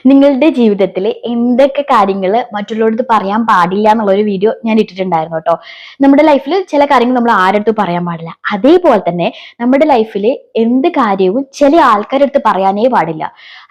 നിങ്ങളുടെ ജീവിതത്തിൽ എന്തൊക്കെ കാര്യങ്ങൾ മറ്റുള്ളവർക്ക് പറയാൻ പാടില്ല എന്നുള്ളൊരു വീഡിയോ ഞാൻ ഇട്ടിട്ടുണ്ടായിരുന്നു കേട്ടോ. നമ്മുടെ ലൈഫിൽ ചില കാര്യങ്ങൾ നമ്മൾ ആരടുത്ത് പറയാൻ പാടില്ല. അതേപോലെ തന്നെ നമ്മുടെ ലൈഫിൽ എന്ത് കാര്യവും ചില ആൾക്കാരുടെ അടുത്ത് പറയാനേ പാടില്ല.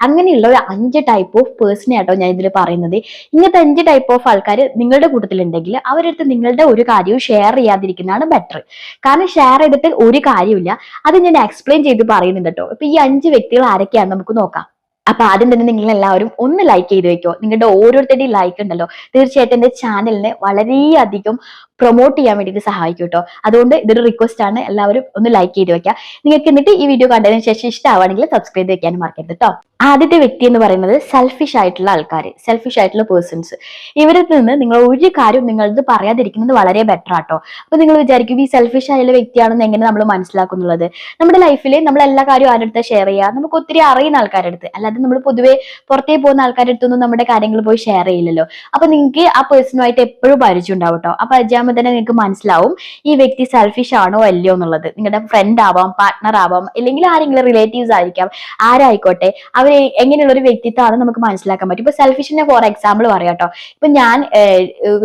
അങ്ങനെയുള്ള ഒരു 5 ടൈപ്പ് ഓഫ് പേഴ്സണെ ആട്ടോ ഞാൻ ഇതിൽ പറയുന്നത്. ഇങ്ങനത്തെ 5 ടൈപ്പ് ഓഫ് ആൾക്കാർ നിങ്ങളുടെ കൂട്ടത്തിലുണ്ടെങ്കിൽ അവരുടെ അടുത്ത് നിങ്ങളുടെ ഒരു കാര്യവും ഷെയർ ചെയ്യാതിരിക്കുന്നതാണ് ബെറ്റർ. കാരണം ഷെയർ ചെയ്തിട്ട് ഒരു കാര്യമില്ല. അത് ഞാൻ എക്സ്പ്ലെയിൻ ചെയ്ത് പറയുന്നുണ്ട് കേട്ടോ. അപ്പൊ ഈ 5 വ്യക്തികൾ ആരൊക്കെയാണെന്ന് നമുക്ക് നോക്കാം. അപ്പൊ ആദ്യം തന്നെ നിങ്ങൾ എല്ലാവരും ഒന്ന് ലൈക്ക് ചെയ്ത് വെക്കോ. നിങ്ങളുടെ ഓരോരുത്തരുടെയും ലൈക്ക് ഉണ്ടല്ലോ തീർച്ചയായിട്ടും എന്റെ ചാനലിനെ വളരെയധികം പ്രൊമോട്ട് ചെയ്യാൻ വേണ്ടിയിട്ട് സഹായിക്കും കേട്ടോ. അതുകൊണ്ട് ഇതൊരു റിക്വസ്റ്റ് ആണ്, എല്ലാവരും ഒന്ന് ലൈക്ക് ചെയ്ത് വെക്കുക. നിങ്ങൾക്ക് എന്നിട്ട് ഈ വീഡിയോ കണ്ടതിന് ശേഷം ഇഷ്ടമാണെങ്കിൽ സബ്സ്ക്രൈബ് ചെയ്ത് വെക്കാനും മറക്കരുത് കേട്ടോ. ആദ്യത്തെ വ്യക്തി എന്ന് പറയുന്നത് സെൽഫിഷ് ആയിട്ടുള്ള ആൾക്കാർ, സെൽഫിഷ് ആയിട്ടുള്ള പേഴ്സൺസ്. ഇവരിൽ നിന്ന് നിങ്ങൾ ഒരു കാര്യം നിങ്ങളത് പറയാതിരിക്കുന്നത് വളരെ ബെറ്റർ ആട്ടോ. അപ്പൊ നിങ്ങൾ വിചാരിക്കും ഈ സെൽഫിഷ് ആയുള്ള വ്യക്തിയാണെന്ന് എങ്ങനെ നമ്മൾ മനസ്സിലാക്കുന്നുള്ളത്? നമ്മുടെ ലൈഫിൽ നമ്മൾ എല്ലാ കാര്യവും ആരുടെ ഷെയർ ചെയ്യുക, നമുക്ക് ഒത്തിരി അറിയുന്ന ആൾക്കാരുടെ അടുത്ത്, അല്ലാതെ നമ്മൾ പൊതുവെ പുറത്തേ പോകുന്ന ആൾക്കാരുടെ അടുത്തൊന്നും നമ്മുടെ കാര്യങ്ങൾ പോയി ഷെയർ ചെയ്യില്ലല്ലോ. അപ്പൊ നിങ്ങൾക്ക് ആ പേഴ്സണുമായിട്ട് എപ്പോഴും പരിചയം ഉണ്ടാവും കേട്ടോ. അപ്പൊ പരിചയമാകുമ്പോൾ തന്നെ നിങ്ങൾക്ക് മനസ്സിലാവും ഈ വ്യക്തി സെൽഫിഷ് ആണോ അല്ലയോ എന്നുള്ളത്. നിങ്ങളുടെ ഫ്രണ്ട് ആവാം, പാർട്ട്ണർ ആവാം, അല്ലെങ്കിൽ ആരെങ്കിലും റിലേറ്റീവ്സ് ആയിരിക്കാം, ആരായിക്കോട്ടെ, അവർ എങ്ങനെയുള്ള ഒരു വ്യക്തിത്വമാണ് നമുക്ക് മനസ്സിലാക്കാൻ പറ്റും. ഇപ്പൊ സെൽഫിഷിനെ ഫോർ എക്സാമ്പിൾ പറയാം കേട്ടോ. ഇപ്പൊ ഞാൻ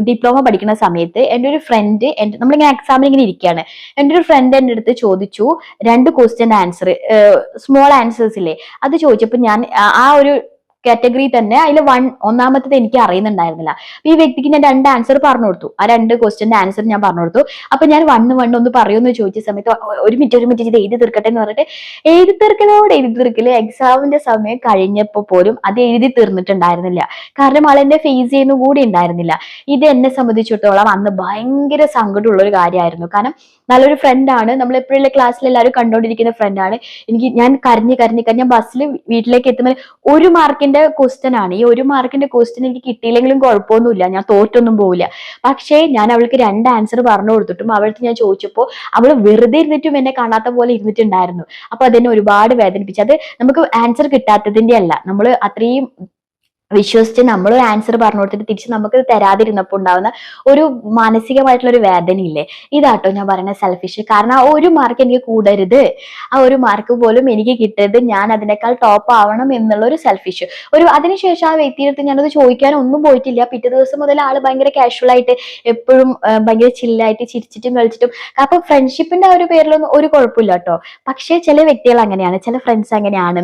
ഡിപ്ലോമ പഠിക്കുന്ന സമയത്ത് എൻ്റെ ഒരു ഫ്രണ്ട്, നമ്മളിങ്ങനെ എക്സാമിന് ഇങ്ങനെ ഇരിക്കുകയാണ്, എൻ്റെ ഒരു ഫ്രണ്ട് എൻ്റെ അടുത്ത് ചോദിച്ചു 2 ക്വസ്റ്റ്യൻ ആൻസർ, സ്മോൾ ആൻസേഴ്സ് ഇല്ലേ, അത് ചോദിച്ചപ്പോൾ ഞാൻ ആ ഒരു കാറ്റഗറി തന്നെ അതിൽ ഒന്നാമത്തത് എനിക്ക് അറിയുന്നുണ്ടായിരുന്നില്ല. അപ്പൊ ഈ വ്യക്തിക്ക് ഞാൻ 2 ആൻസർ പറഞ്ഞു കൊടുത്തു. ആ 2 ക്വസ്റ്റ്യന്റെ ആൻസർ ഞാൻ പറഞ്ഞു കൊടുത്തു. അപ്പൊ ഞാൻ വണ്ണ് ഒന്ന് പറയുമെന്ന് ചോദിച്ച സമയത്ത് ഒരു മിനിറ്റ് ഇത് എഴുതി തീർക്കട്ടെ എന്ന് പറഞ്ഞിട്ട് എഴുതി തീർക്കല് എക്സാമിന്റെ സമയം കഴിഞ്ഞപ്പോ പോലും അത് എഴുതി തീർന്നിട്ടുണ്ടായിരുന്നില്ല. കാരണം ആളെന്നെ ഫേസ് ചെയ്യുന്ന കൂടി ഉണ്ടായിരുന്നില്ല. ഇത് എന്നെ സംബന്ധിച്ചിടത്തോളം അന്ന് ഭയങ്കര സങ്കടമുള്ള ഒരു കാര്യമായിരുന്നു. കാരണം നല്ലൊരു ഫ്രണ്ടാണ്, നമ്മൾ എപ്പോഴുള്ള ക്ലാസ്സിൽ എല്ലാവരും കണ്ടോണ്ടിരിക്കുന്ന ഫ്രണ്ടാണ്. ഞാൻ കരഞ്ഞ് ഞാൻ ബസ്സിൽ വീട്ടിലേക്ക് എത്തുമ്പോൾ 1 മാർക്കിന്റെ ക്വസ്റ്റ്യൻ ആണ്. ഈ 1 മാർക്കിന്റെ ക്വസ്റ്റ്യൻ എനിക്ക് കിട്ടിയില്ലെങ്കിലും കുഴപ്പമൊന്നുമില്ല, ഞാൻ തോറ്റൊന്നും പോവില്ല. പക്ഷേ ഞാൻ അവൾക്ക് 2 ആൻസർ പറഞ്ഞു കൊടുത്തിട്ടും അവൾക്ക് ഞാൻ ചോദിച്ചപ്പോൾ അവൾ വെറുതെ ഇരുന്നിട്ടും എന്നെ കാണാത്ത പോലെ ഇരുന്നിട്ടുണ്ടായിരുന്നു. അപ്പൊ അതെന്നെ ഒരുപാട് വേദനിപ്പിച്ചു. അത് നമുക്ക് ആൻസർ കിട്ടാത്തതിന്റെ അല്ല, നമ്മൾ അത്രയും വിശ്വസിച്ച് നമ്മൾ ഒരു ആൻസർ പറഞ്ഞു കൊടുത്തിട്ട് തിരിച്ച് നമുക്ക് തരാതിരുന്നപ്പോൾ ഉണ്ടാവുന്ന ഒരു മാനസികമായിട്ടുള്ള ഒരു വേദനയില്ലേ, ഇതാട്ടോ ഞാൻ പറയുന്ന സെൽഫിഷ്. കാരണം ആ 1 മാർക്ക് എനിക്ക് കൂടരുത്, ആ 1 മാർക്ക് പോലും എനിക്ക് കിട്ടരുത്, ഞാൻ അതിനേക്കാൾ ടോപ്പ് ആവണം എന്നുള്ള ഒരു സെൽഫിഷ്. അതിനുശേഷം ആ വ്യക്തിയുടെ അടുത്ത് ഞാനത് ചോദിക്കാനൊന്നും ഒന്നും പോയിട്ടില്ല. പിറ്റേ ദിവസം മുതൽ ആള് ഭയങ്കര കാഷ്വൽ ആയിട്ട് എപ്പോഴും ഭയങ്കര ചില്ലായിട്ട് ചിരിച്ചിട്ടും കളിച്ചിട്ടും, അപ്പൊ ഫ്രണ്ട്ഷിപ്പിന്റെ ആ ഒരു പേരിലൊന്നും ഒരു കുഴപ്പമില്ല കേട്ടോ. പക്ഷേ ചില വ്യക്തികൾ അങ്ങനെയാണ്, ചില ഫ്രണ്ട്സ് അങ്ങനെയാണ്,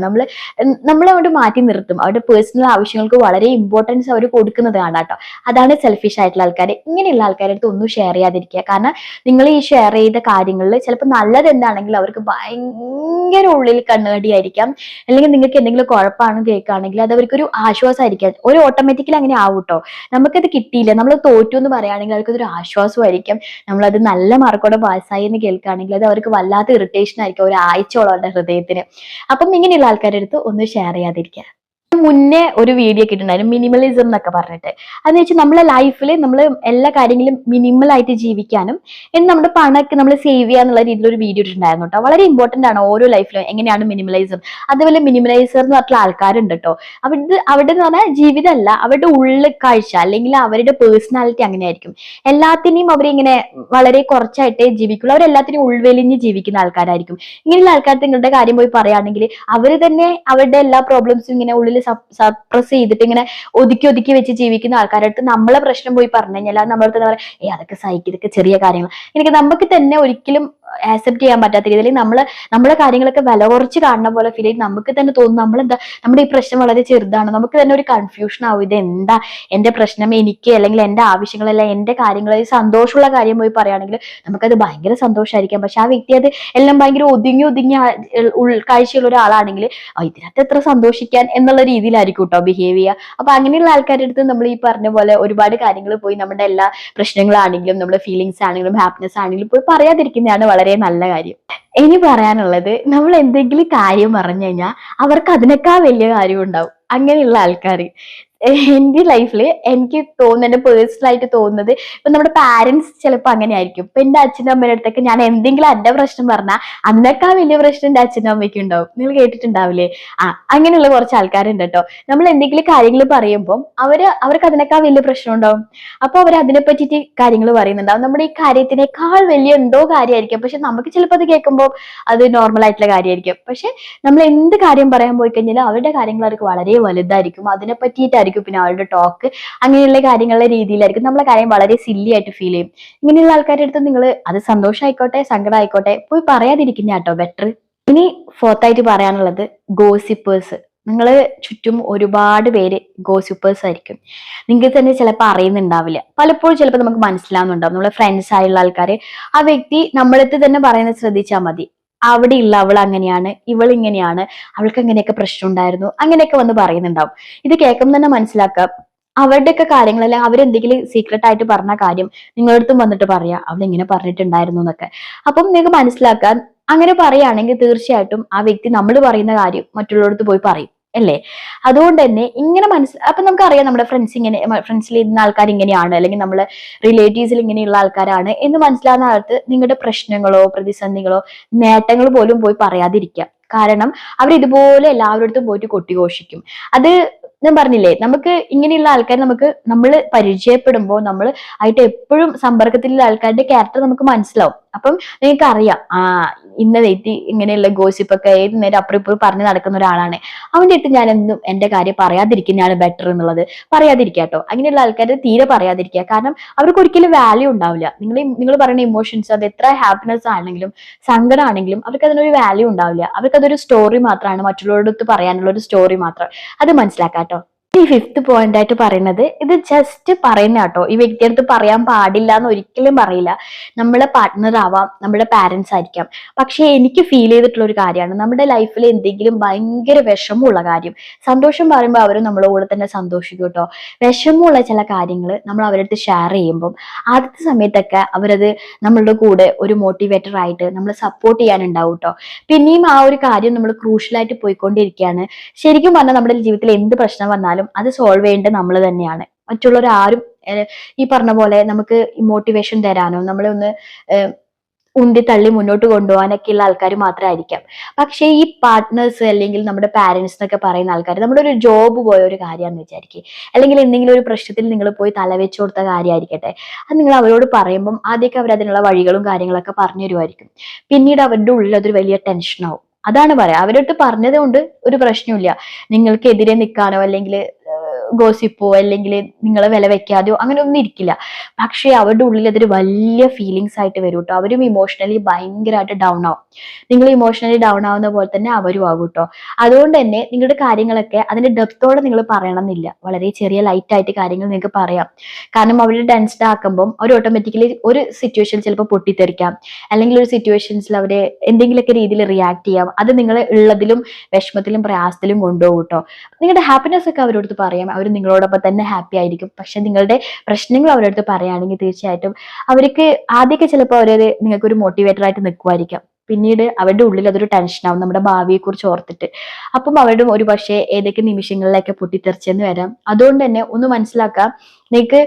നമ്മളെ മാറ്റി നിർത്തും. അവരുടെ പേഴ്സണൽ ആവശ്യങ്ങൾക്ക് വളരെ ഇമ്പോർട്ടൻസ് അവർ കൊടുക്കുന്നത് കാണാട്ടോ. അതാണ് സെൽഫിഷ് ആയിട്ടുള്ള ആൾക്കാർ. ഇങ്ങനെയുള്ള ആൾക്കാരുടെ അടുത്ത് ഒന്നും ഷെയർ ചെയ്യാതിരിക്കുക. കാരണം നിങ്ങൾ ഈ ഷെയർ ചെയ്ത കാര്യങ്ങളിൽ ചിലപ്പോൾ നല്ലത് എന്താണെങ്കിൽ അവർക്ക് ഭയങ്കര ഉള്ളിൽ കണ്ണുകടിയായിരിക്കാം, അല്ലെങ്കിൽ നിങ്ങൾക്ക് എന്തെങ്കിലും കുഴപ്പമാണ് കേൾക്കുകയാണെങ്കിൽ അത് അവർക്കൊരു ആശ്വാസമായിരിക്കാം. ഒരു ഓട്ടോമാറ്റിക്കലി അങ്ങനെ ആവൂട്ടോ. നമുക്കത് കിട്ടിയില്ല, നമ്മൾ തോറ്റു എന്ന് പറയുകയാണെങ്കിൽ അവർക്കതൊരു ആശ്വാസമായിരിക്കും. നമ്മളത് നല്ല മാർക്കോടെ പാസ്സായി എന്ന് കേൾക്കുകയാണെങ്കിൽ അത് അവർക്ക് വല്ലാത്ത ഇറിറ്റേഷൻ ആയിരിക്കും ഒരാഴ്ചയോളം അവരുടെ ഹൃദയത്തിന്. അപ്പം ഇങ്ങനെയുള്ള ആൾക്കാരുടെ അടുത്ത് ഒന്നും ഷെയർ ചെയ്യാതിരിക്കുക. മുന്നേ ഒരു വീഡിയോ ഒക്കെ ഇട്ടുണ്ടായിരുന്നു മിനിമലിസം എന്നൊക്കെ പറഞ്ഞിട്ട്. അതെന്ന് വെച്ചാൽ നമ്മളെ ലൈഫിൽ നമ്മൾ എല്ലാ കാര്യങ്ങളും മിനിമൽ ആയിട്ട് ജീവിക്കാനും നമ്മുടെ പണമൊക്കെ നമ്മൾ സേവ് ചെയ്യാന്നുള്ള രീതിയിൽ ഒരു വീഡിയോ ഇട്ടിട്ടുണ്ടായിരുന്നു കേട്ടോ. വളരെ ഇമ്പോർട്ടന്റ് ആണ് ഓരോ ലൈഫിലും എങ്ങനെയാണ് മിനിമലൈസം. അതുപോലെ മിനിമലൈസർ എന്ന് പറഞ്ഞിട്ടുള്ള ആൾക്കാരുണ്ട് കേട്ടോ. അവിടെ എന്ന് പറഞ്ഞാൽ ജീവിതമല്ല, അവരുടെ ഉള്ളിൽ കാഴ്ച അല്ലെങ്കിൽ അവരുടെ പേഴ്സണാലിറ്റി അങ്ങനെയായിരിക്കും. എല്ലാത്തിനെയും അവരിങ്ങനെ വളരെ കുറച്ചായിട്ടേ ജീവിക്കുള്ളൂ. അവരെല്ലാത്തിനെയും ഉൾവെലിഞ്ഞ് ജീവിക്കുന്ന ആൾക്കാരായിരിക്കും. ഇങ്ങനെയുള്ള ആൾക്കാർക്ക് നിങ്ങളുടെ കാര്യം പോയി പറയുകയാണെങ്കിൽ അവർ തന്നെ അവരുടെ എല്ലാ പ്രോബ്ലംസും ഇങ്ങനെ ഉള്ളിൽ സപ്രസ് ചെയ്തിട്ട് ഇങ്ങനെ ഒതുക്കി വെച്ച് ജീവിക്കുന്ന ആൾക്കാരുടെ അടുത്ത് നമ്മളെ പ്രശ്നം പോയി പറഞ്ഞു കഴിഞ്ഞാൽ നമ്മളടുത്ത് എന്താ പറയാ, അതൊക്കെ സഹിക്കും, ഇതൊക്കെ ചെറിയ കാര്യങ്ങൾ. എനിക്ക് നമുക്ക് തന്നെ ഒരിക്കലും ആക്സെപ്റ്റ് ചെയ്യാൻ പറ്റാത്ത രീതിയിൽ നമ്മളെ കാര്യങ്ങളൊക്കെ വില കുറച്ച് കാണുന്ന പോലെ ഫീൽ ചെയ്ത് നമുക്ക് തന്നെ തോന്നും നമ്മുടെ ഈ പ്രശ്നം വളരെ ചെറുതാണ്. നമുക്ക് തന്നെ ഒരു കൺഫ്യൂഷൻ ആവും, ഇത് എന്താ എന്റെ പ്രശ്നം, എനിക്ക് അല്ലെങ്കിൽ എന്റെ ആവശ്യങ്ങളല്ല എന്റെ കാര്യങ്ങൾ, സന്തോഷമുള്ള കാര്യം പോയി പറയുകയാണെങ്കിൽ നമുക്കത് ഭയങ്കര സന്തോഷമായിരിക്കാം. പക്ഷെ ആ വ്യക്തി അത് എല്ലാം ഭയങ്കര ഒതുങ്ങി ഉൾക്കാഴ്ചയുള്ള ഒരാളാണെങ്കിൽ ഇതിനകത്ത് എത്ര സന്തോഷിക്കാൻ എന്നുള്ള രീതിയിലായിരിക്കും കേട്ടോ ബിഹേവ് ചെയ്യുക. അപ്പൊ അങ്ങനെയുള്ള ആൾക്കാരുടെ അടുത്ത് നമ്മൾ ഈ പറഞ്ഞ പോലെ ഒരുപാട് കാര്യങ്ങൾ പോയി നമ്മുടെ എല്ലാ പ്രശ്നങ്ങളാണെങ്കിലും നമ്മുടെ ഫീലിങ്സ് ആണെങ്കിലും ഹാപ്പിനെസ് ആണെങ്കിലും പോയി പറയാതിരിക്കുന്നതാണ് വളരെ നല്ല കാര്യം. ഇനി പറയാനുള്ളത്, നമ്മൾ എന്തെങ്കിലും കാര്യം പറഞ്ഞു കഴിഞ്ഞാൽ അവർക്ക് അതിനേക്കാൾ വലിയ കാര്യം ഉണ്ടാവും. അങ്ങനെയുള്ള ആൾക്കാർ എന്റെ ലൈഫിൽ എനിക്ക് തോന്നുന്നത്, എന്റെ പേഴ്സണൽ ആയിട്ട് തോന്നുന്നത്, ഇപ്പൊ നമ്മുടെ പാരന്റ്സ് ചിലപ്പോൾ അങ്ങനെ ആയിരിക്കും. ഇപ്പൊ എന്റെ അച്ഛനും അമ്മയുടെ അടുത്തൊക്കെ ഞാൻ എന്തെങ്കിലും എന്റെ പ്രശ്നം പറഞ്ഞാൽ അന്നേക്കാൾ വലിയ പ്രശ്നം എന്റെ അച്ഛനും അമ്മയ്ക്കും ഉണ്ടാവും. നിങ്ങൾ കേട്ടിട്ടുണ്ടാവില്ലേ? അങ്ങനെയുള്ള കുറച്ച് ആൾക്കാരുണ്ട് കേട്ടോ. നമ്മൾ എന്തെങ്കിലും കാര്യങ്ങൾ പറയുമ്പോൾ അവർക്ക് അതിനേക്കാൾ വലിയ പ്രശ്നം ഉണ്ടാവും. അപ്പൊ അവർ അതിനെ പറ്റിയിട്ട് കാര്യങ്ങൾ പറയുന്നുണ്ടാവും. നമ്മുടെ ഈ കാര്യത്തിനേക്കാൾ വലിയ എന്തോ കാര്യമായിരിക്കും. പക്ഷെ നമുക്ക് ചിലപ്പോൾ അത് കേൾക്കുമ്പോൾ അത് നോർമൽ ആയിട്ടുള്ള കാര്യമായിരിക്കും. പക്ഷെ നമ്മൾ എന്ത് കാര്യം പറയാൻ പോയി കഴിഞ്ഞാൽ അവരുടെ കാര്യങ്ങൾ അവർക്ക് വളരെ വലുതായിരിക്കും. അതിനെ പറ്റിയിട്ടായിരിക്കും പിന്നെ അവരുടെ ടോക്ക്. അങ്ങനെയുള്ള കാര്യങ്ങളുടെ രീതിയിലായിരിക്കും നമ്മളെ കാര്യം വളരെ സില്ലി ആയിട്ട് ഫീൽ ചെയ്യും. ഇങ്ങനെയുള്ള ആൾക്കാരുടെ അടുത്ത് നിങ്ങൾ അത് സന്തോഷമായിക്കോട്ടെ സങ്കടം ആയിക്കോട്ടെ പോയി പറയാതിരിക്കുന്ന കേട്ടോ ബെറ്റർ. ഇനി ഫോർത്തായിട്ട് പറയാനുള്ളത് ഗോസിപ്പേഴ്സ്. നിങ്ങള് ചുറ്റും ഒരുപാട് പേര് ഗോസിപ്പേഴ്സ് ആയിരിക്കും. നിങ്ങൾക്ക് തന്നെ ചിലപ്പോൾ അറിയുന്നുണ്ടാവില്ല. പലപ്പോഴും ചിലപ്പോൾ നമുക്ക് മനസ്സിലാവുന്നുണ്ടാവും. നമ്മളെ ഫ്രണ്ട്സ് ആയുള്ള ആൾക്കാര് ആ വ്യക്തി നമ്മളടുത്ത് തന്നെ പറയുന്നത് ശ്രദ്ധിച്ചാൽ മതി. അവിടെയുള്ള അവൾ അങ്ങനെയാണ്, ഇവൾ ഇങ്ങനെയാണ്, അവൾക്ക് അങ്ങനെയൊക്കെ പ്രശ്നം ഉണ്ടായിരുന്നു, അങ്ങനെയൊക്കെ വന്ന് പറയുന്നുണ്ടാവും. ഇത് കേൾക്കുമ്പോൾ തന്നെ മനസ്സിലാക്കാം അവരുടെയൊക്കെ കാര്യങ്ങളെല്ലാം അവരെന്തെങ്കിലും സീക്രട്ട് ആയിട്ട് പറഞ്ഞ കാര്യം നിങ്ങളടുത്തും വന്നിട്ട് പറയാ അവൾ ഇങ്ങനെ പറഞ്ഞിട്ടുണ്ടായിരുന്നു എന്നൊക്കെ. അപ്പം നിങ്ങൾക്ക് മനസ്സിലാക്കാൻ അങ്ങനെ പറയുകയാണെങ്കിൽ തീർച്ചയായിട്ടും ആ വ്യക്തി നമ്മൾ പറയുന്ന കാര്യം മറ്റുള്ളവർക്ക് പോയി പറയും അല്ലേ? അതുകൊണ്ട് തന്നെ ഇങ്ങനെ അപ്പൊ നമുക്കറിയാം നമ്മുടെ ഫ്രണ്ട്സിൽ ഇന്ന ആൾക്കാർ ഇങ്ങനെയാണ്, അല്ലെങ്കിൽ നമ്മളെ റിലേറ്റീവ്സിൽ ഇങ്ങനെയുള്ള ആൾക്കാരാണ് എന്ന് മനസ്സിലാവുന്ന ആൾക്ക് നിങ്ങളുടെ പ്രശ്നങ്ങളോ പ്രതിസന്ധികളോ നേട്ടങ്ങൾ പോലും പോയി പറയാതിരിക്കുക. കാരണം അവർ ഇതുപോലെ എല്ലാവരുടെ പോയിട്ട് കൊട്ടിഘോഷിക്കും. അത് ഞാൻ പറഞ്ഞില്ലേ, നമുക്ക് ഇങ്ങനെയുള്ള ആൾക്കാർ നമ്മൾ പരിചയപ്പെടുമ്പോൾ നമ്മൾ ആയിട്ട് എപ്പോഴും സമ്പർക്കത്തിലുള്ള ആൾക്കാരുടെ ക്യാരക്ടർ നമുക്ക് മനസ്സിലാവും. അപ്പം നിങ്ങൾക്ക് അറിയാം ഇന്ന വ്യക്തി ഇങ്ങനെയുള്ള ഗോസിപ്പൊക്കെ ഏത് നേരം അപ്പുറം ഇപ്പുറം പറഞ്ഞു നടക്കുന്ന ഒരാളാണ്, അവന്റെ അടുത്ത് ഞാൻ എന്നും എന്റെ കാര്യം പറയാതിരിക്കുന്നതാണ് ബെറ്റർ എന്നുള്ളത്. പറയാതിരിക്കാട്ടോ. അങ്ങനെയുള്ള ആൾക്കാർ തീരെ പറയാതിരിക്കുക. കാരണം അവർക്ക് ഒരിക്കലും വാല്യൂ ഉണ്ടാവില്ല. നിങ്ങൾ പറയുന്ന ഇമോഷൻസ് അത് എത്ര ഹാപ്പിനെസ് ആണെങ്കിലും സങ്കടം ആണെങ്കിലും അവർക്ക് അതിനൊരു വാല്യൂ ഉണ്ടാവില്ല. അവർക്ക് അതൊരു സ്റ്റോറി മാത്രമാണ്, മറ്റുള്ളവരുടെ പറയാനുള്ള ഒരു സ്റ്റോറി മാത്രം. അത് മനസ്സിലാക്കാട്ടോ. ഈ ഫിഫ്ത്ത് പോയിന്റ് ആയിട്ട് പറയുന്നത്, ഇത് ജസ്റ്റ് പറയുന്ന കേട്ടോ, ഈ വ്യക്തി അടുത്ത് പറയാൻ പാടില്ല എന്ന് ഒരിക്കലും പറയില്ല. നമ്മളെ പാർട്ട്ണർ ആവാം, നമ്മുടെ പാരന്റ്സ് ആയിരിക്കാം. പക്ഷെ എനിക്ക് ഫീൽ ചെയ്തിട്ടുള്ള ഒരു കാര്യമാണ്, നമ്മുടെ ലൈഫിൽ എന്തെങ്കിലും ഭയങ്കര വിഷമമുള്ള കാര്യം, സന്തോഷം പറയുമ്പോൾ അവർ നമ്മളെ കൂടെ തന്നെ സന്തോഷിക്കും കേട്ടോ. വിഷമമുള്ള ചില കാര്യങ്ങൾ നമ്മൾ അവരുടെ അടുത്ത് ഷെയർ ചെയ്യുമ്പോൾ ആദ്യത്തെ സമയത്തൊക്കെ അവരത് നമ്മളുടെ കൂടെ ഒരു മോട്ടിവേറ്റർ ആയിട്ട് നമ്മളെ സപ്പോർട്ട് ചെയ്യാനുണ്ടാവും കേട്ടോ. പിന്നെയും ആ ഒരു കാര്യം നമ്മൾ ക്രൂഷ്യലായിട്ട് പോയിക്കൊണ്ടിരിക്കുകയാണ്. ശരിക്കും പറഞ്ഞാൽ നമ്മുടെ ജീവിതത്തിൽ എന്ത് പ്രശ്നം വന്നാലും അത് സോൾവ് ചെയ്യേണ്ടത് നമ്മൾ തന്നെയാണ്. മറ്റുള്ളവർ ആരും ഈ പറഞ്ഞ പോലെ നമുക്ക് മോട്ടിവേഷൻ തരാനോ നമ്മളെ ഒന്ന് ഉന്തി തള്ളി മുന്നോട്ട് കൊണ്ടുപോകാനൊക്കെയുള്ള ആൾക്കാർ മാത്രമായിരിക്കാം. പക്ഷേ ഈ പാർട്ട്നേഴ്സ് അല്ലെങ്കിൽ നമ്മുടെ പാരന്റ്സ് എന്നൊക്കെ പറയുന്ന ആൾക്കാർ നമ്മുടെ ഒരു ജോബ് പോയ ഒരു കാര്യമാണെന്ന് വിചാരിക്കും, അല്ലെങ്കിൽ എന്തെങ്കിലും ഒരു പ്രശ്നത്തിൽ നിങ്ങൾ പോയി തലവെച്ചു കൊടുത്ത കാര്യമായിരിക്കട്ടെ, അത് നിങ്ങൾ അവരോട് പറയുമ്പം ആദ്യമൊക്കെ അവർ അതിനുള്ള വഴികളും കാര്യങ്ങളൊക്കെ പറഞ്ഞു തരുമായിരിക്കും. പിന്നീട് അവരുടെ ഉള്ളിൽ അതൊരു വലിയ ടെൻഷനാവും. അതാണ് പറയാ, അവരോട് പറഞ്ഞത് കൊണ്ട് ഒരു പ്രശ്നമില്ല. നിങ്ങൾക്കെതിരെ നിൽക്കാനോ അല്ലെങ്കിൽ ഗോസിപ്പോ അല്ലെങ്കിൽ നിങ്ങളെ വില വെക്കാതെയോ അങ്ങനെ ഒന്നും ഇരിക്കില്ല. പക്ഷെ അവരുടെ ഉള്ളിൽ അതൊരു വലിയ ഫീലിങ്സ് ആയിട്ട് വരും കേട്ടോ. അവരും ഇമോഷണലി ഭയങ്കരമായിട്ട് ഡൗൺ ആവും. നിങ്ങൾ ഇമോഷണലി ഡൗൺ ആവുന്ന പോലെ തന്നെ അവരും ആകും കേട്ടോ. അതുകൊണ്ട് തന്നെ നിങ്ങളുടെ കാര്യങ്ങളൊക്കെ അതിന്റെ ഡെപ്തോടെ നിങ്ങൾ പറയണമെന്നില്ല. വളരെ ചെറിയ ലൈറ്റ് ആയിട്ട് കാര്യങ്ങൾ നിങ്ങൾക്ക് പറയാം. കാരണം അവര് ടെൻസ്ഡ് ആക്കുമ്പോൾ അവർ ഓട്ടോമാറ്റിക്കലി ഒരു സിറ്റുവേഷൻ ചിലപ്പോൾ പൊട്ടിത്തെറിക്കാം, അല്ലെങ്കിൽ ഒരു സിറ്റുവേഷൻസിൽ അവര് എന്തെങ്കിലുമൊക്കെ രീതിയിൽ റിയാക്ട് ചെയ്യാം. അത് നിങ്ങൾ ഉള്ളതിലും വിഷമത്തിലും പ്രയാസത്തിലും കൊണ്ടുപോകും കേട്ടോ. നിങ്ങളുടെ ഹാപ്പിനെസ് ഒക്കെ അവരോട് പറയാം, അവർ നിങ്ങളോടൊപ്പം തന്നെ ഹാപ്പി ആയിരിക്കും. പക്ഷെ നിങ്ങളുടെ പ്രശ്നങ്ങൾ അവരടുത്ത് പറയുകയാണെങ്കിൽ തീർച്ചയായിട്ടും അവർക്ക് ആദ്യമൊക്കെ ചിലപ്പോൾ അവരത് നിങ്ങൾക്ക് ഒരു മോട്ടിവേറ്റർ ആയിട്ട് നിൽക്കുമായിരിക്കാം. പിന്നീട് അവരുടെ ഉള്ളിൽ അതൊരു ടെൻഷനാവും നമ്മുടെ ഭാവിയെ കുറിച്ച് ഓർത്തിട്ട്. അപ്പം അവരുടെ ഒരു പക്ഷേ ഏതൊക്കെ നിമിഷങ്ങളിലൊക്കെ പൊട്ടിത്തെറിച്ചെന്ന് വരാം. അതുകൊണ്ട് തന്നെ ഒന്ന് മനസ്സിലാക്കാം, നിങ്ങൾക്ക്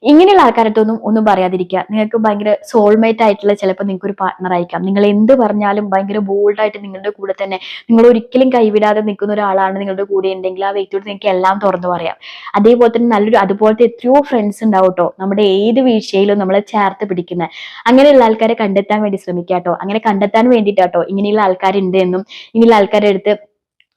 ഇങ്ങനെയുള്ള ആൾക്കാരടുത്തൊന്നും ഒന്നും പറയാതിരിക്കുക. നിങ്ങൾക്ക് ഭയങ്കര സോൾമേറ്റ് ആയിട്ടുള്ള ചിലപ്പോൾ നിങ്ങൾക്ക് ഒരു പാർട്ട്ണർ ആയിരിക്കാം. നിങ്ങൾ എന്ത് പറഞ്ഞാലും ഭയങ്കര ബോൾഡായിട്ട് നിങ്ങളുടെ കൂടെ തന്നെ നിങ്ങൾ ഒരിക്കലും കൈവിടാതെ നിൽക്കുന്ന ഒരാളാണ് നിങ്ങളുടെ കൂടെ ഉണ്ടെങ്കിൽ ആ വ്യക്തിയോട് നിങ്ങൾക്ക് എല്ലാം തുറന്നു പറയാം. അതേപോലെ തന്നെ അതുപോലത്തെ എത്രയോ ഫ്രണ്ട്സ് ഉണ്ടാവും കേട്ടോ, നമ്മുടെ ഏത് വീഴ്ചയിലും നമ്മളെ ചേർത്ത് പിടിക്കുന്ന. അങ്ങനെയുള്ള ആൾക്കാരെ കണ്ടെത്താൻ വേണ്ടി ശ്രമിക്കുക കേട്ടോ. അങ്ങനെ കണ്ടെത്താൻ വേണ്ടിയിട്ടാട്ടോ ഇങ്ങനെയുള്ള ആൾക്കാരുണ്ട് എന്നും ഇങ്ങനെയുള്ള ആൾക്കാരുടെ അടുത്ത്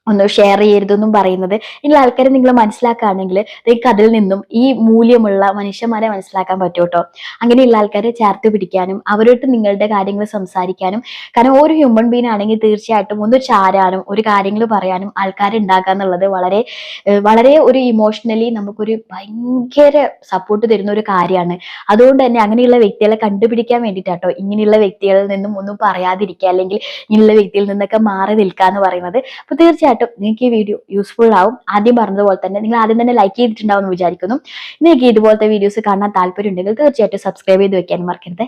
ഒന്ന് ഷെയർ ചെയ്യരുതെന്നും പറയുന്നത്. ഇങ്ങനെയുള്ള ആൾക്കാരെ നിങ്ങൾ മനസ്സിലാക്കുകയാണെങ്കിൽ നിങ്ങൾക്ക് അതിൽ നിന്നും ഈ മൂല്യമുള്ള മനുഷ്യന്മാരെ മനസ്സിലാക്കാൻ പറ്റും കേട്ടോ. അങ്ങനെയുള്ള ആൾക്കാരെ ചേർത്ത് പിടിക്കാനും അവരോട്ട് നിങ്ങളുടെ കാര്യങ്ങൾ സംസാരിക്കാനും. കാരണം ഒരു ഹ്യൂമൻ ബീങ് ആണെങ്കിൽ തീർച്ചയായിട്ടും ഒന്ന് ചാരാനും ഒരു കാര്യങ്ങൾ പറയാനും ആൾക്കാരുണ്ടാക്കുക എന്നുള്ളത് വളരെ വളരെ ഒരു ഇമോഷണലി നമുക്കൊരു ഭയങ്കര സപ്പോർട്ട് തരുന്ന ഒരു കാര്യമാണ്. അതുകൊണ്ട് തന്നെ അങ്ങനെയുള്ള വ്യക്തികളെ കണ്ടുപിടിക്കാൻ വേണ്ടിയിട്ടാട്ടോ ഇങ്ങനെയുള്ള വ്യക്തികളിൽ നിന്നും ഒന്നും പറയാതിരിക്കുക, അല്ലെങ്കിൽ ഇങ്ങനെയുള്ള വ്യക്തിയിൽ നിന്നൊക്കെ മാറി നിൽക്കുക എന്ന് പറയുന്നത്. അപ്പൊ തീർച്ചയായിട്ടും നിങ്ങൾക്ക് ഈ വീഡിയോ യൂസ്ഫുൾ ആവും. ആദ്യം പറഞ്ഞതുപോലെ തന്നെ നിങ്ങൾ ആദ്യം തന്നെ ലൈക്ക് ചെയ്തിട്ടുണ്ടാവും എന്ന് വിചാരിക്കുന്നു. നിങ്ങൾക്ക് ഇതുപോലത്തെ വീഡിയോസ് കാണാൻ താല്പര്യം ഉണ്ടെങ്കിൽ തീർച്ചയായിട്ടും സബ്സ്ക്രൈബ് ചെയ്ത് വെക്കാൻ മറക്കരുത്.